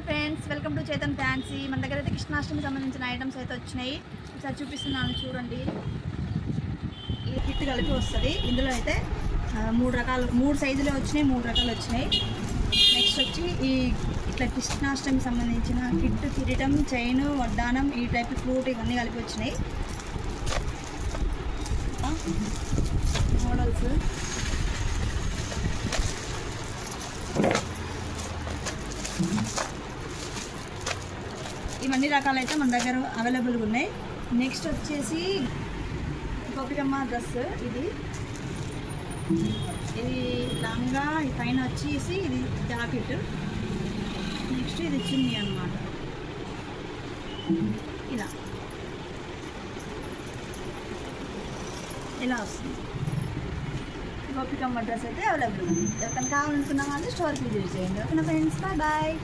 Friends, welcome to Chetan fancy. మన దగ్గర అయితే కృష్ణాష్టమికి సంబంధించిన ఐటమ్స్ అయితే వచ్చినాయి. ఒకసారి చూపిస్తున్నాను చూడండి. ఈ కిట్ కలిపి వస్తుంది. ఇందులో అయితే మూడు సైజులే వచ్చినాయి, 3 రకాలు వచ్చినాయి. నెక్స్ట్ వచ్చి ఈ ఇట్లా కృష్ణాష్టమికి సంబంధించిన కిట్, కిరీటం, చైన్, వడ్డానం, ఈ టైప్ ఫ్రూట్ ఇవన్నీ కలిపి వచ్చినాయి. మోడల్స్ ఇవన్నీ రకాలైతే మన దగ్గర అవైలబుల్గా ఉన్నాయి. నెక్స్ట్ వచ్చేసి గోపికమ్మ డ్రెస్. ఇది లంగా, ఈ పైన వచ్చేసి ఇది జాకెట్. నెక్స్ట్ ఇది చున్నీ అన్నమాట. ఇలా వస్తుంది. గోపికమ్మ డ్రెస్ అయితే అవైలబుల్ ఉంది. ఎవరికైనా కావాలనుకున్న వాళ్ళు స్టోర్కి విజిట్ చేయండి. ఓకేనా ఫ్రెండ్స్, బాయ్ బాయ్.